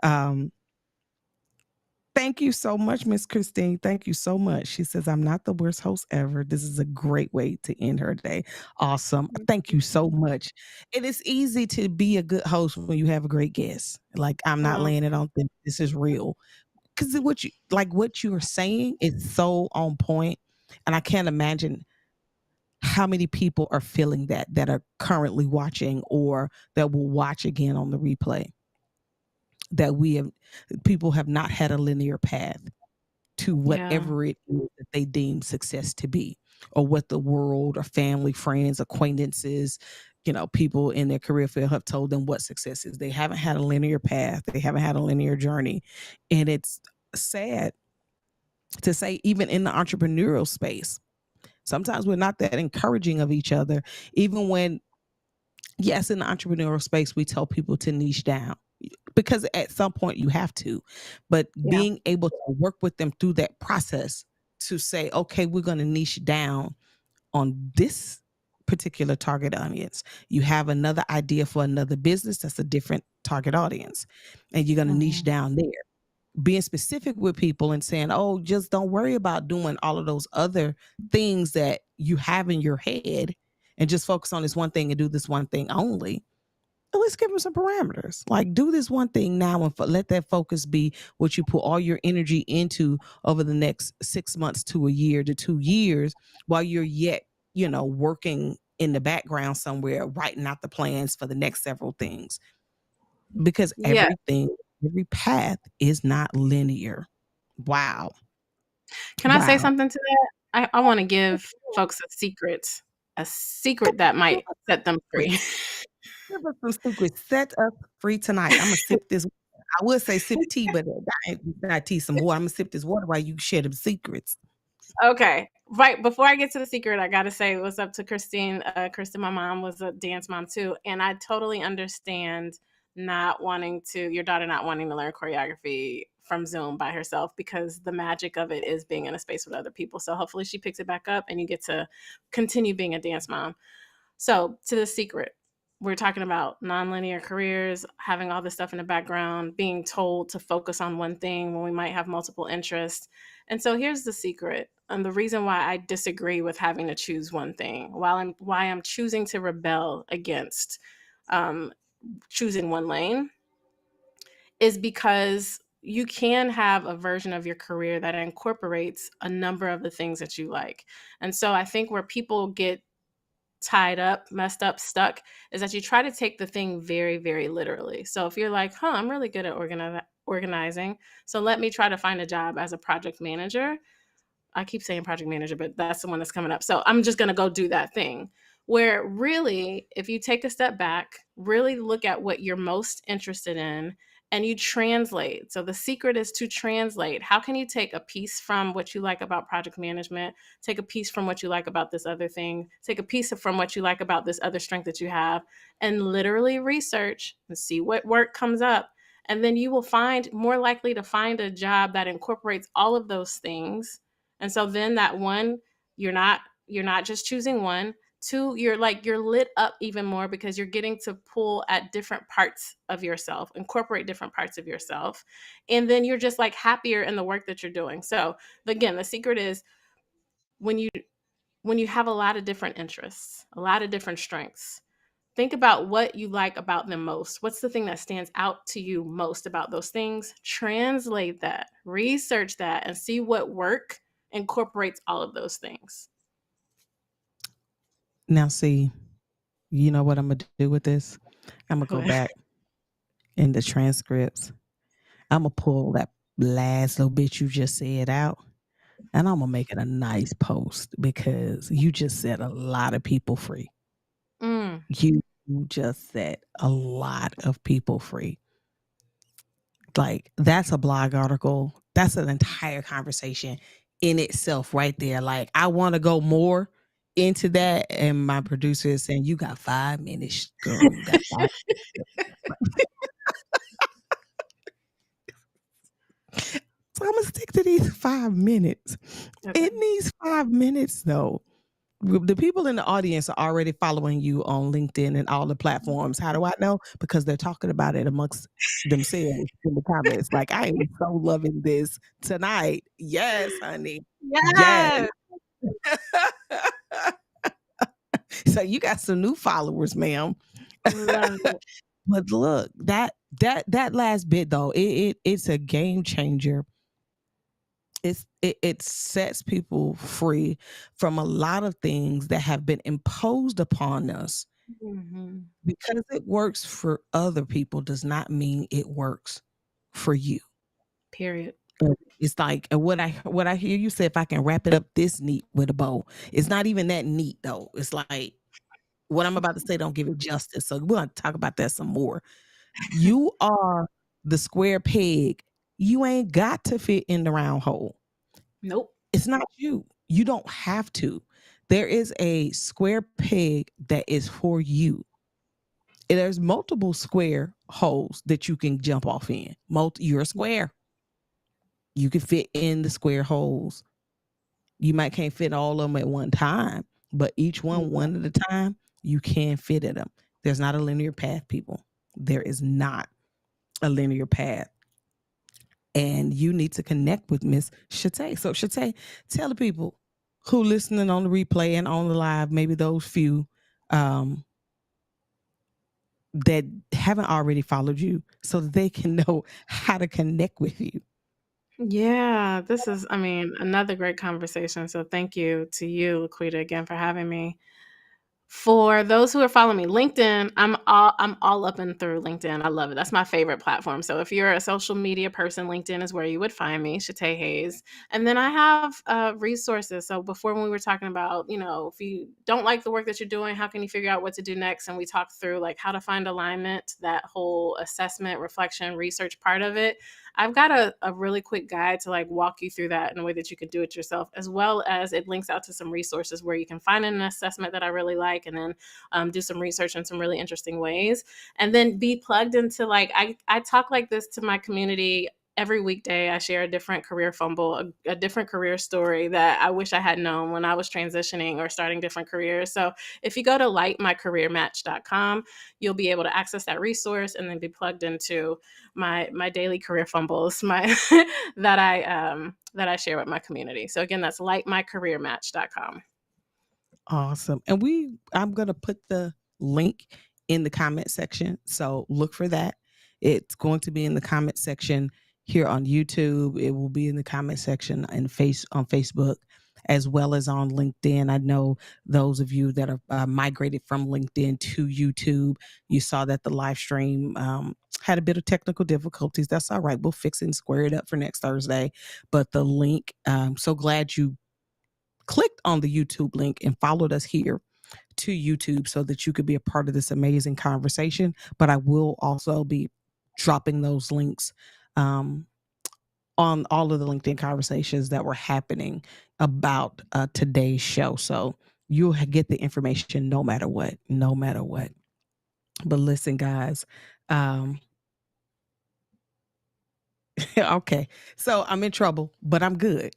Um, Thank you so much, Miss Christine. Thank you so much. She says, I'm not the worst host ever. This is a great way to end her day. Awesome. Thank you so much. It is easy to be a good host when you have a great guest. Like, I'm not Mm. laying it on thin. This is real. Because what you are saying is so on point. And I can't imagine how many people are feeling that are currently watching or that will watch again on the replay. That people have not had a linear path to Yeah. whatever it is that they deem success to be, or what the world or family, friends, acquaintances, people in their career field have told them what success is. They haven't had a linear path, they haven't had a linear journey. And it's sad to say, even in the entrepreneurial space, sometimes we're not that encouraging of each other, even when, yes, in the entrepreneurial space, we tell people to niche down because at some point you have to, but Yeah. being able to work with them through that process to say, okay, we're going to niche down on this particular target audience. You have another idea for another business that's a different target audience, and you're going to niche Mhm. down there. Being specific with people and saying, oh, just don't worry about doing all of those other things that you have in your head and just focus on this one thing and do this one thing only. Let's give them some parameters. Like, do this one thing now and let that focus be what you put all your energy into over the next 6 months to a year to 2 years, while you're yet, working in the background somewhere, writing out the plans for the next several things. Because Yeah. every path is not linear. Wow. Can I say Wow. something to that? I wanna give folks a secret that Give might us set them some free. give us some secrets. Set us free tonight. I'm gonna sip this. I would say sip tea, but not tea, some water. I'm gonna sip this water while you share them secrets. Okay. Right before I get to the secret, I gotta say what's up to Christine. Kristen, my mom was a dance mom too, and I totally understand your daughter not wanting to learn choreography from Zoom by herself because the magic of it is being in a space with other people. So hopefully she picks it back up and you get to continue being a dance mom. So, to the secret, we're talking about nonlinear careers, having all this stuff in the background, being told to focus on one thing when we might have multiple interests. And so, here's the secret. And the reason why I disagree with having to choose one thing, why I'm choosing to rebel against um, choosing one lane, is because you can have a version of your career that incorporates a number of the things that you like. And so, I think where people get tied up, messed up, stuck, is that you try to take the thing very, very literally. So if you're like, I'm really good at organizing, so let me try to find a job as a project manager. I keep saying project manager, but that's the one that's coming up. So I'm just going to go do that thing. Where really, if you take a step back, really look at what you're most interested in and you translate. So the secret is to translate. How can you take a piece from what you like about project management, take a piece from what you like about this other thing, take a piece from what you like about this other strength that you have, and literally research and see what work comes up. And then you will find more likely to find a job that incorporates all of those things. And so then that one, you're not just choosing one. Two, you're lit up even more because you're getting to pull at different parts of yourself, incorporate different parts of yourself, and then you're just like happier in the work that you're doing. So again, the secret is when you have a lot of different interests, a lot of different strengths, think about what you like about them most. What's the thing that stands out to you most about those things? Translate that, research that, and see what work incorporates all of those things. Now, see, you know what I'm going to do with this? I'm going to go back in the transcripts. I'm going to pull that last little bit you just said out, and I'm going to make it a nice post because you just set a lot of people free. Mm, You just set a lot of people free. Like, that's a blog article. That's an entire conversation in itself right there. Like, I want to go more into that. And my producer is saying, you got 5 minutes, girl. You got 5 So I'm going to stick to these 5 minutes. okay. In these 5 minutes, though, the people in the audience are already following you on LinkedIn and all the platforms. How do I know? Because they're talking about it amongst themselves in the comments. Like, I am so loving this tonight. Yes, honey. Yes. Yes. So you got some new followers, ma'am. Love it. But look, that last bit though, it's a game changer. It sets people free from a lot of things that have been imposed upon us. Mhm. Because it works for other people does not mean it works for you. Period. It's like what I hear you say, if I can wrap it up this neat with a bow, it's not even that neat though. It's like what I'm about to say don't give it justice. So we're gonna talk about that some more. You are the square peg. You ain't got to fit in the round hole. Nope. It's not you. You don't have to. There is a square peg that is for you. And there's multiple square holes that you can jump off in. You're a square. You can fit in the square holes. You might can't fit all of them at one time, but each one at a time, you can fit in them. There's not a linear path, people. There is not a linear path. And you need to connect with Miss Shate. So Shate, tell the people who listening on the replay and on the live, maybe those few that haven't already followed you so that they can know how to connect with you. Yeah, this is, I mean, another great conversation. So thank you to you, LaQuita, again for having me. For those who are following me, LinkedIn, I'm all up and through LinkedIn. I love it. That's my favorite platform. So if you're a social media person, LinkedIn is where you would find me, Shate Hayes. And then I have resources. So before when we were talking about, if you don't like the work that you're doing, how can you figure out what to do next? And we talked through like how to find alignment, that whole assessment, reflection, research part of it. I've got a really quick guide to like walk you through that in a way that you can do it yourself, as well as it links out to some resources where you can find an assessment that I really like and then do some research in some really interesting ways. And then be plugged into like, I talk like this to my community every weekday. I share a different career fumble, a different career story that I wish I had known when I was transitioning or starting different careers. So if you go to lightmycareermatch.com, you'll be able to access that resource and then be plugged into my daily career fumbles, my that I share with my community. So again, that's lightmycareermatch.com. Awesome. And I'm going to put the link in the comment section. So look for that. It's going to be in the comment section here on YouTube. It will be in the comment section on Facebook as well as on LinkedIn. I know those of you that are migrated from LinkedIn to YouTube, you saw that the live stream had a bit of technical difficulties. That's all right. We'll fix it and square it up for next Thursday. But the link, I'm so glad you clicked on the YouTube link and followed us here to YouTube so that you could be a part of this amazing conversation. But I will also be dropping those links on all of the LinkedIn conversations that were happening about today's show. So you'll get the information no matter what, no matter what. But listen, guys, um, okay. So I'm in trouble, but I'm good.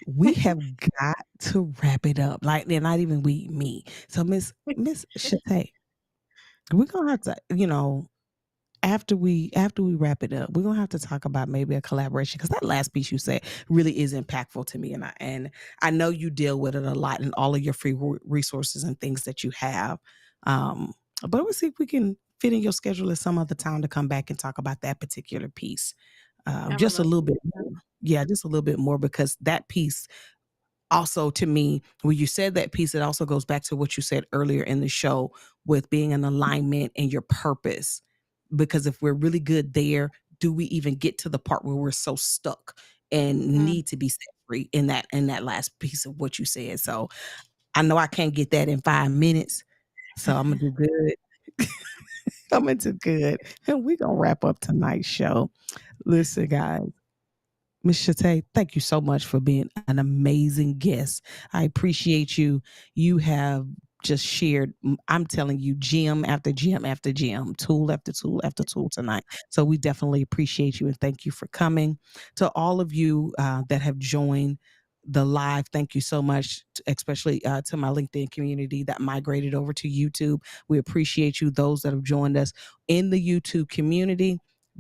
We have got to wrap it up. Like, they're not even me. So Miss Shate, we're gonna have to, after we wrap it up, we're gonna have to talk about maybe a collaboration, because that last piece you said really is impactful to me, and I know you deal with it a lot in all of your free resources and things that you have. Um, but we'll see if we can fit in your schedule at some other time to come back and talk about that particular piece. I would Just a love little to bit do that. more. Yeah, just a little bit more, because that piece also, to me, when you said that piece, it also goes back to what you said earlier in the show with being in alignment and your purpose. Because if we're really good there, do we even get to the part where we're so stuck and Mm. need to be set free in that last piece of what you said? So I know I can't get that in 5 minutes. So I'm gonna do good. I'm gonna do good. And we're gonna wrap up tonight's show. Listen, guys. Miss Shate, thank you so much for being an amazing guest. I appreciate you. You have just shared, I'm telling you, gem after gem after gem, tool after tool after tool tonight. So we definitely appreciate you and thank you for coming. To all of you that have joined the live, thank you so much, especially to my LinkedIn community that migrated over to YouTube. We appreciate you. Those that have joined us in the YouTube community,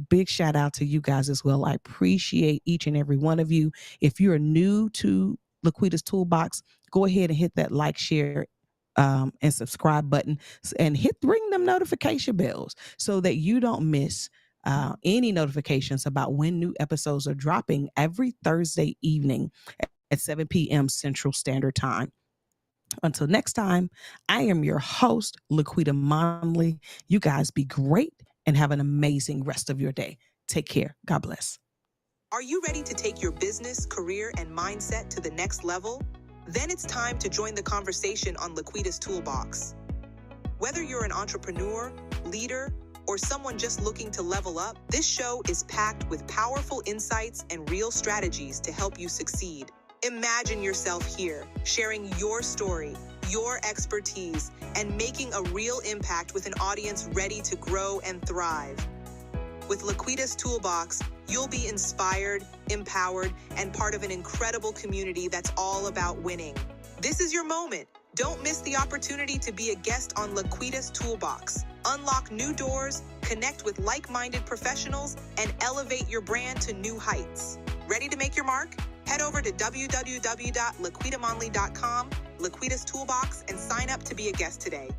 big shout out to you guys as well. I appreciate each and every one of you. If you're new to LaQuita's Toolbox, go ahead and hit that like, share, and subscribe button, and ring them notification bells so that you don't miss any notifications about when new episodes are dropping every Thursday evening at 7 p.m. Central Standard Time. Until next time, I am your host, LaQuita Monley. You guys be great and have an amazing rest of your day. Take care. God bless. Are you ready to take your business, career, and mindset to the next level? Then it's time to join the conversation on LaQuita's Toolbox. Whether you're an entrepreneur, leader, or someone just looking to level up, this show is packed with powerful insights and real strategies to help you succeed. Imagine yourself here, sharing your story, your expertise, and making a real impact with an audience ready to grow and thrive. With LaQuita's Toolbox, you'll be inspired, empowered, and part of an incredible community that's all about winning. This is your moment. Don't miss the opportunity to be a guest on LaQuita's Toolbox. Unlock new doors, connect with like-minded professionals, and elevate your brand to new heights. Ready to make your mark? Head over to www.laquitamonley.com, LaQuita's Toolbox, and sign up to be a guest today.